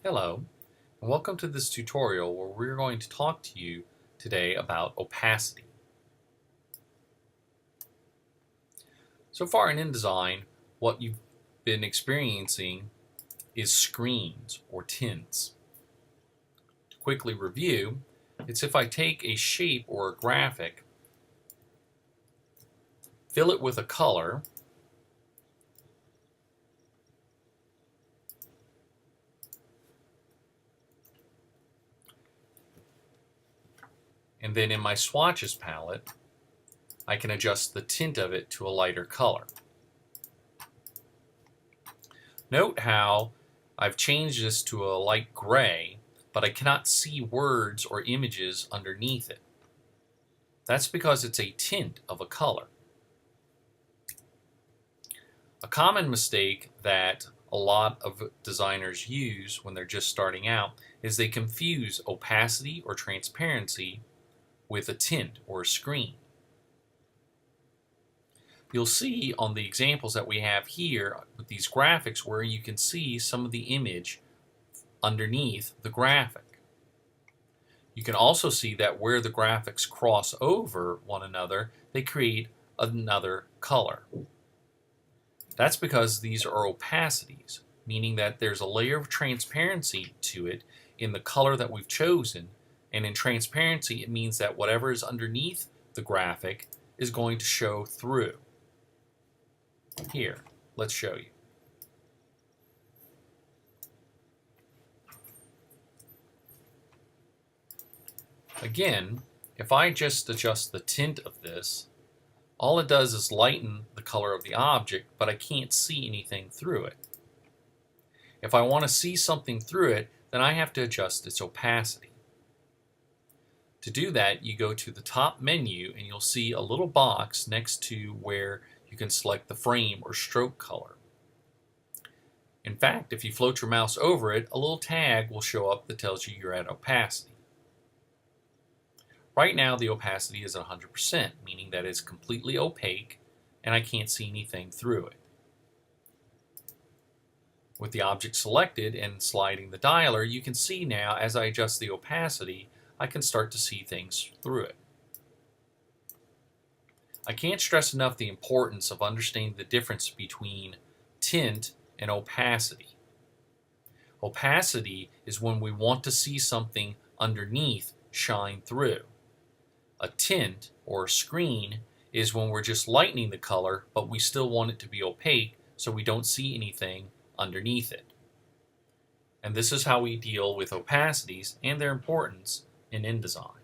Hello, and welcome to this tutorial where we're going to talk to you today about opacity. So far in InDesign, what you've been experiencing is screens or tints. To quickly review, it's if I take a shape or a graphic, fill it with a color, and then in my swatches palette, I can adjust the tint of it to a lighter color. Note how I've changed this to a light gray, but I cannot see words or images underneath it. That's because it's a tint of a color. A common mistake that a lot of designers use when they're just starting out is they confuse opacity or transparency with a tint or a screen. You'll see on the examples that we have here with these graphics where you can see some of the image underneath the graphic. You can also see that where the graphics cross over one another, they create another color. That's because these are opacities, meaning that there's a layer of transparency to it in the color that we've chosen, and in transparency it means that whatever is underneath the graphic is going to show through. Here, let's show you. Again, if I just adjust the tint of this, all it does is lighten the color of the object, but I can't see anything through it. If I want to see something through it, then I have to adjust its opacity. To do that, you go to the top menu and you'll see a little box next to where you can select the frame or stroke color. In fact, if you float your mouse over it, a little tag will show up that tells you you're at opacity. Right now the opacity is 100%, meaning that it's completely opaque and I can't see anything through it. With the object selected and sliding the dialer, you can see now as I adjust the opacity, I can start to see things through it. I can't stress enough the importance of understanding the difference between tint and opacity. Opacity is when we want to see something underneath shine through. A tint or a screen is when we're just lightening the color, but we still want it to be opaque so we don't see anything underneath it. And this is how we deal with opacities and their importance in InDesign.